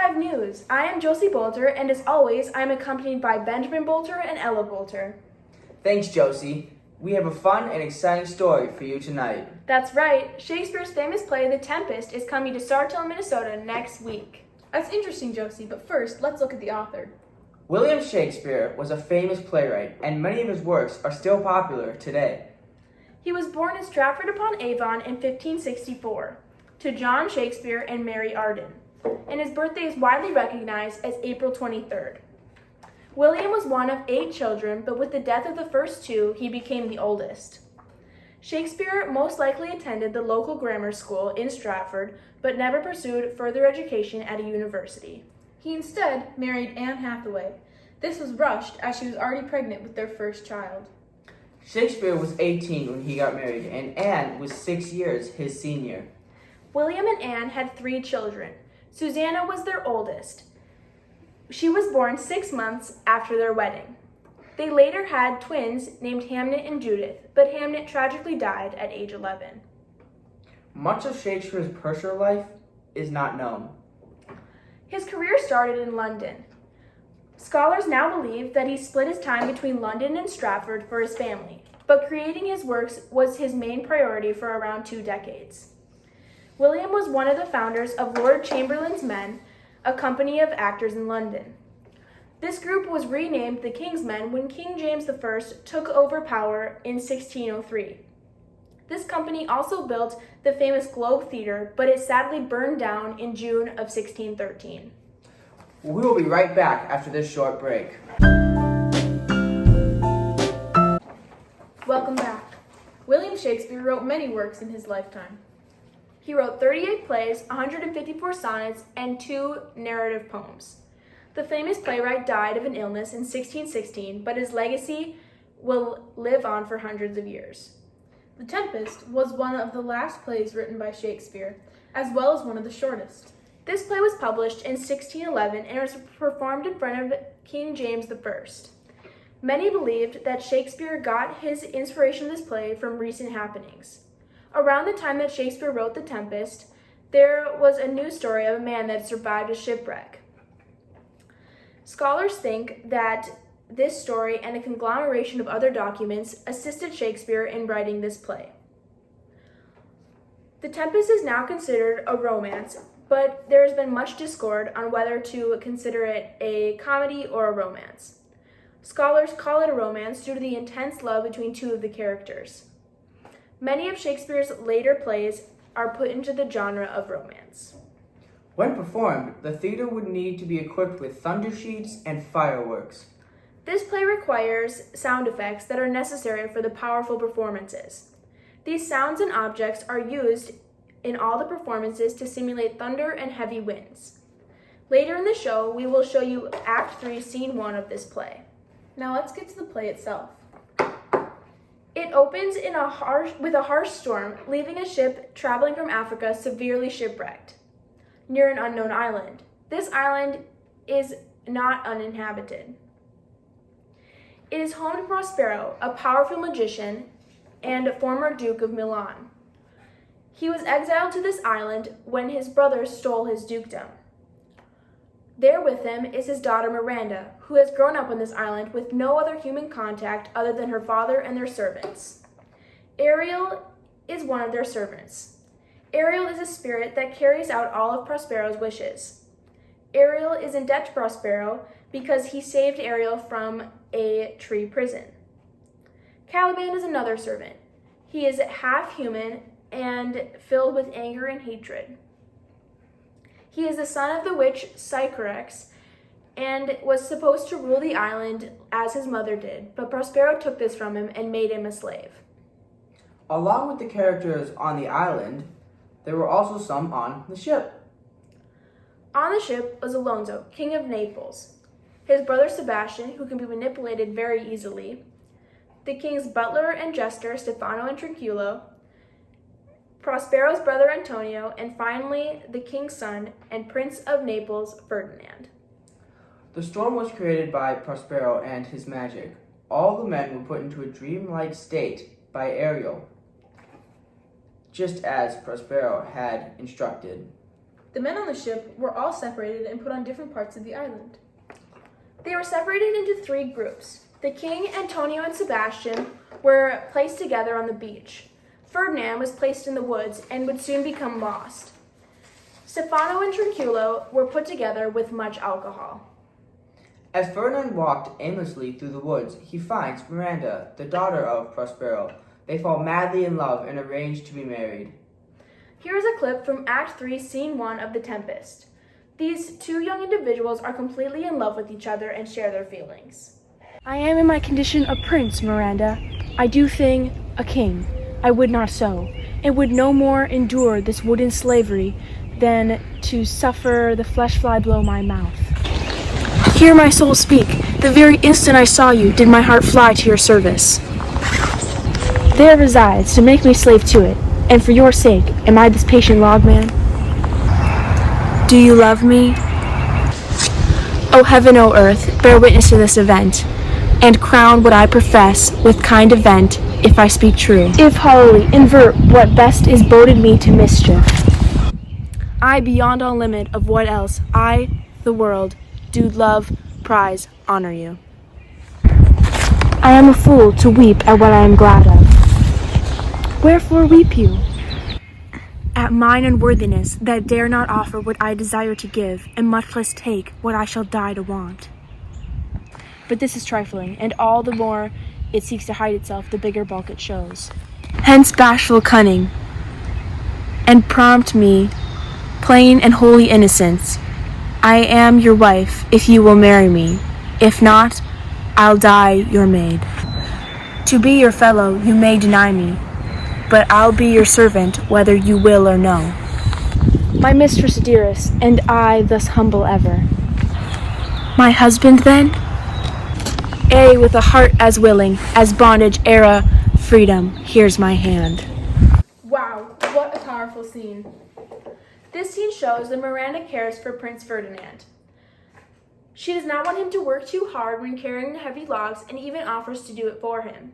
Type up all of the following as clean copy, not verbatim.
have news. I am Josie Bolter, and as always, I am accompanied by Benjamin Bolter and Ella Bolter. Thanks, Josie. We have a fun and exciting story for you tonight. That's right. Shakespeare's famous play, The Tempest, is coming to Sartell, Minnesota next week. That's interesting, Josie, but first, let's look at the author. William Shakespeare was a famous playwright, and many of his works are still popular today. He was born in Stratford-upon-Avon in 1564 to John Shakespeare and Mary Arden, and his birthday is widely recognized as April 23rd. William was one of 8 children, but with the death of the first 2, he became the oldest. Shakespeare most likely attended the local grammar school in Stratford, but never pursued further education at a university. He instead married Anne Hathaway. This was rushed as she was already pregnant with their first child. Shakespeare was 18 when he got married, and Anne was 6 years his senior. William and Anne had 3 children. Susanna was their oldest. She was born 6 months after their wedding. They later had twins named Hamnet and Judith, but Hamnet tragically died at age 11. Much of Shakespeare's personal life is not known. His career started in London. Scholars now believe that he split his time between London and Stratford for his family, but creating his works was his main priority for around 2 decades. William was one of the founders of Lord Chamberlain's Men, a company of actors in London. This group was renamed the King's Men when King James I took over power in 1603. This company also built the famous Globe Theatre, but it sadly burned down in June of 1613. We will be right back after this short break. Welcome back. William Shakespeare wrote many works in his lifetime. He wrote 38 plays, 154 sonnets, and 2 narrative poems. The famous playwright died of an illness in 1616, but his legacy will live on for hundreds of years. The Tempest was one of the last plays written by Shakespeare, as well as one of the shortest. This play was published in 1611 and was performed in front of King James I. Many believed that Shakespeare got his inspiration for this play from recent happenings. Around the time that Shakespeare wrote The Tempest, there was a news story of a man that survived a shipwreck. Scholars think that this story and a conglomeration of other documents assisted Shakespeare in writing this play. The Tempest is now considered a romance, but there has been much discord on whether to consider it a comedy or a romance. Scholars call it a romance due to the intense love between 2 of the characters. Many of Shakespeare's later plays are put into the genre of romance. When performed, the theater would need to be equipped with thunder sheets and fireworks. This play requires sound effects that are necessary for the powerful performances. These sounds and objects are used in all the performances to simulate thunder and heavy winds. Later in the show, we will show you Act 3, Scene 1 of this play. Now let's get to the play itself. It opens with a harsh storm, leaving a ship traveling from Africa severely shipwrecked near an unknown island. This island is not uninhabited. It is home to Prospero, a powerful magician and a former Duke of Milan. He was exiled to this island when his brother stole his dukedom. There with him is his daughter Miranda, who has grown up on this island with no other human contact other than her father and their servants. Ariel is one of their servants. Ariel is a spirit that carries out all of Prospero's wishes. Ariel is in debt to Prospero because he saved Ariel from a tree prison. Caliban is another servant. He is half human and filled with anger and hatred. He is the son of the witch Sycorax and was supposed to rule the island as his mother did, but Prospero took this from him and made him a slave. Along with the characters on the island, there were also some on the ship. On the ship was Alonso, king of Naples, his brother Sebastian, who can be manipulated very easily, the king's butler and jester Stefano and Trinculo, Prospero's brother Antonio, and finally the king's son and Prince of Naples, Ferdinand. The storm was created by Prospero and his magic. All the men were put into a dreamlike state by Ariel, just as Prospero had instructed. The men on the ship were all separated and put on different parts of the island. They were separated into 3 groups. The king, Antonio, and Sebastian were placed together on the beach. Ferdinand was placed in the woods and would soon become lost. Stefano and Trinculo were put together with much alcohol. As Ferdinand walked aimlessly through the woods, he finds Miranda, the daughter of Prospero. They fall madly in love and arrange to be married. Here is a clip from Act 3, Scene 1 of The Tempest. These 2 young individuals are completely in love with each other and share their feelings. I am in my condition a prince, Miranda. I do thing a king. I would not so, and would no more endure this wooden slavery than to suffer the flesh fly blow my mouth. Hear my soul speak. The very instant I saw you did my heart fly to your service. There resides to make me slave to it, and for your sake am I this patient logman. Do you love me? O heaven, O earth, bear witness to this event, and crown what I profess with kind event, if I speak true. If hollowly invert what best is boded me to mischief. I, beyond all limit of what else I, the world, do love, prize, honor you. I am a fool to weep at what I am glad of. Wherefore weep you? At mine unworthiness, that dare not offer what I desire to give, and much less take what I shall die to want. But this is trifling, and all the more it seeks to hide itself, the bigger bulk it shows. Hence bashful cunning, and prompt me, plain and holy innocence. I am your wife, if you will marry me. If not, I'll die your maid. To be your fellow, you may deny me, but I'll be your servant, whether you will or no. My mistress dearest, and I thus humble ever. My husband, then? Ay, with a heart as willing as bondage era freedom, here's my hand. Wow, what a powerful scene. This scene shows that Miranda cares for Prince Ferdinand. She does not want him to work too hard when carrying the heavy logs and even offers to do it for him.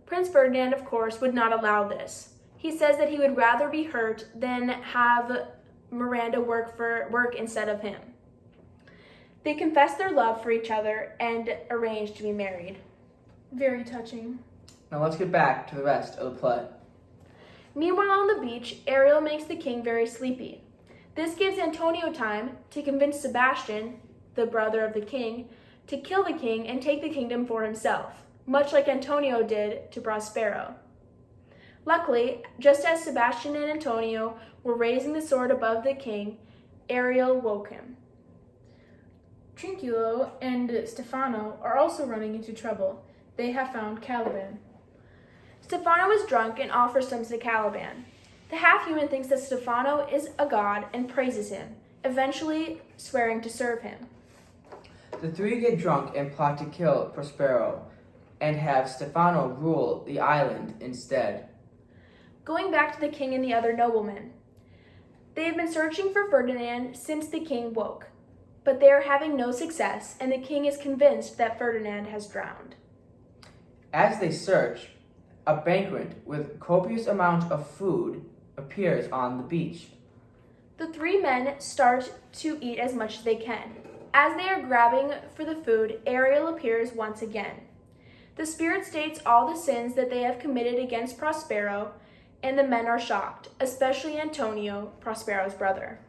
Prince Ferdinand, of course, would not allow this. He says that he would rather be hurt than have Miranda work instead of him. They confess their love for each other and arrange to be married. Very touching. Now let's get back to the rest of the play. Meanwhile, on the beach, Ariel makes the king very sleepy. This gives Antonio time to convince Sebastian, the brother of the king, to kill the king and take the kingdom for himself, much like Antonio did to Prospero. Luckily, just as Sebastian and Antonio were raising the sword above the king, Ariel woke him. Trinculo and Stefano are also running into trouble. They have found Caliban. Stefano is drunk and offers some to Caliban. The half-human thinks that Stefano is a god and praises him, eventually swearing to serve him. The 3 get drunk and plot to kill Prospero and have Stefano rule the island instead. Going back to the king and the other noblemen. They have been searching for Ferdinand since the king woke, but they are having no success, and the king is convinced that Ferdinand has drowned. As they search, a banquet with copious amount of food appears on the beach. The 3 men start to eat as much as they can. As they are grabbing for the food, Ariel appears once again. The spirit states all the sins that they have committed against Prospero, and the men are shocked, especially Antonio, Prospero's brother.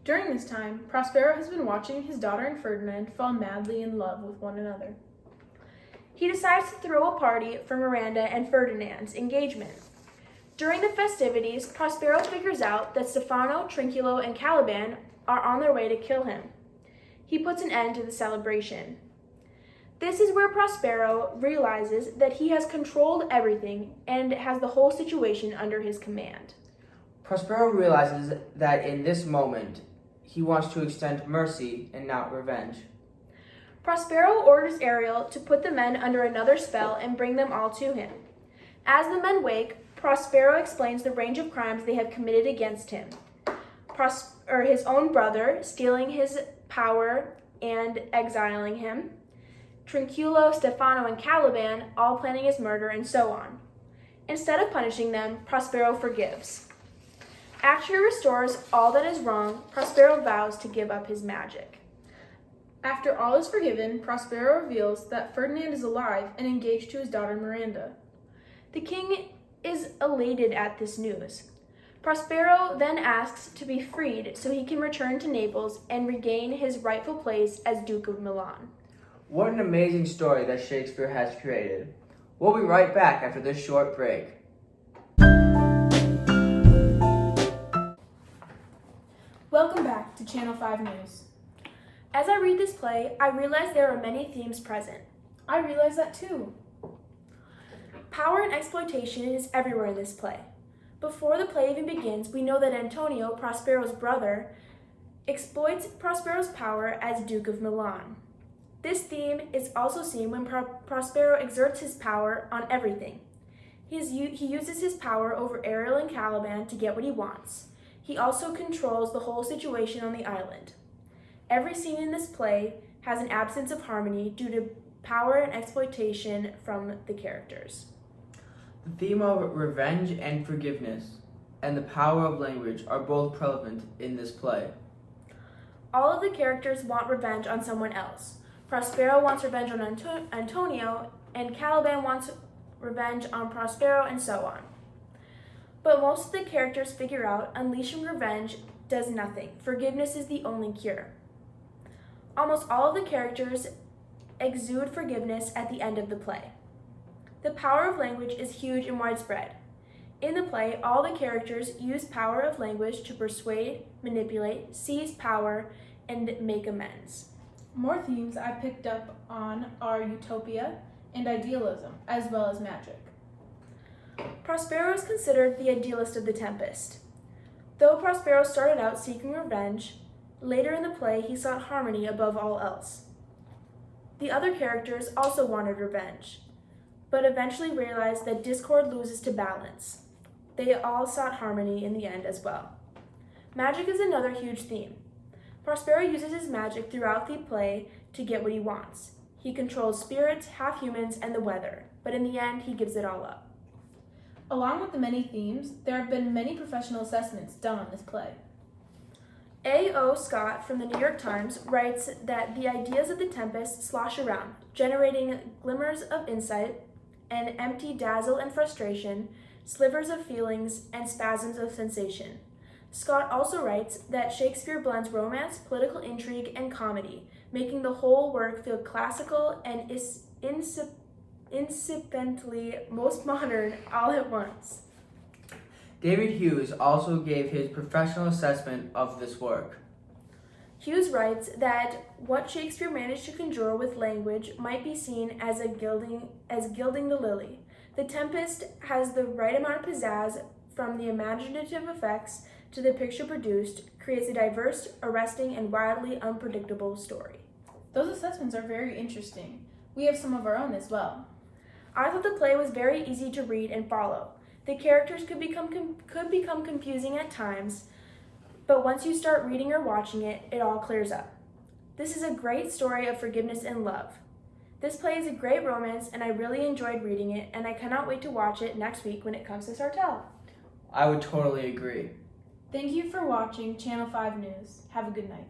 During this time, Prospero has been watching his daughter and Ferdinand fall madly in love with one another. He decides to throw a party for Miranda and Ferdinand's engagement. During the festivities, Prospero figures out that Stefano, Trinculo, and Caliban are on their way to kill him. He puts an end to the celebration. This is where Prospero realizes that he has controlled everything and has the whole situation under his command. Prospero realizes that in this moment, he wants to extend mercy and not revenge. Prospero orders Ariel to put the men under another spell and bring them all to him. As the men wake, Prospero explains the range of crimes they have committed against him. His own brother, stealing his power and exiling him. Trinculo, Stefano, and Caliban, all planning his murder, and so on. Instead of punishing them, Prospero forgives. After he restores all that is wrong, Prospero vows to give up his magic. After all is forgiven, Prospero reveals that Ferdinand is alive and engaged to his daughter Miranda. The king is elated at this news. Prospero then asks to be freed so he can return to Naples and regain his rightful place as Duke of Milan. What an amazing story that Shakespeare has created. We'll be right back after this short break. Welcome back to Channel 5 News. As I read this play, I realize there are many themes present. I realize that too. Power and exploitation is everywhere in this play. Before the play even begins, we know that Antonio, Prospero's brother, exploits Prospero's power as Duke of Milan. This theme is also seen when Prospero exerts his power on everything. He uses his power over Ariel and Caliban to get what he wants. He also controls the whole situation on the island. Every scene in this play has an absence of harmony due to power and exploitation from the characters. The theme of revenge and forgiveness and the power of language are both prevalent in this play. All of the characters want revenge on someone else. Prospero wants revenge on Antonio, and Caliban wants revenge on Prospero, and so on. But most of the characters figure out unleashing revenge does nothing. Forgiveness is the only cure. Almost all of the characters exude forgiveness at the end of the play. The power of language is huge and widespread. In the play, all the characters use power of language to persuade, manipulate, seize power, and make amends. More themes I picked up on are utopia and idealism, as well as magic. Prospero is considered the idealist of the Tempest. Though Prospero started out seeking revenge, later in the play he sought harmony above all else. The other characters also wanted revenge, but eventually realized that discord loses to balance. They all sought harmony in the end as well. Magic is another huge theme. Prospero uses his magic throughout the play to get what he wants. He controls spirits, half-humans, and the weather, but in the end, he gives it all up. Along with the many themes, there have been many professional assessments done on this play. A.O. Scott from the New York Times writes that the ideas of the Tempest slosh around, generating glimmers of insight, and empty dazzle and frustration, slivers of feelings, and spasms of sensation. Scott also writes that Shakespeare blends romance, political intrigue, and comedy, making the whole work feel classical and incipently most modern all at once. David Hughes also gave his professional assessment of this work. Hughes writes that what Shakespeare managed to conjure with language might be seen as gilding the lily. The Tempest has the right amount of pizzazz, from the imaginative effects to the picture produced, creates a diverse, arresting, and wildly unpredictable story. Those assessments are very interesting. We have some of our own as well. I thought the play was very easy to read and follow. The characters could become confusing at times, but once you start reading or watching it, it all clears up. This is a great story of forgiveness and love. This play is a great romance, and I really enjoyed reading it, and I cannot wait to watch it next week when it comes to Sartell. I would totally agree. Thank you for watching Channel 5 News. Have a good night.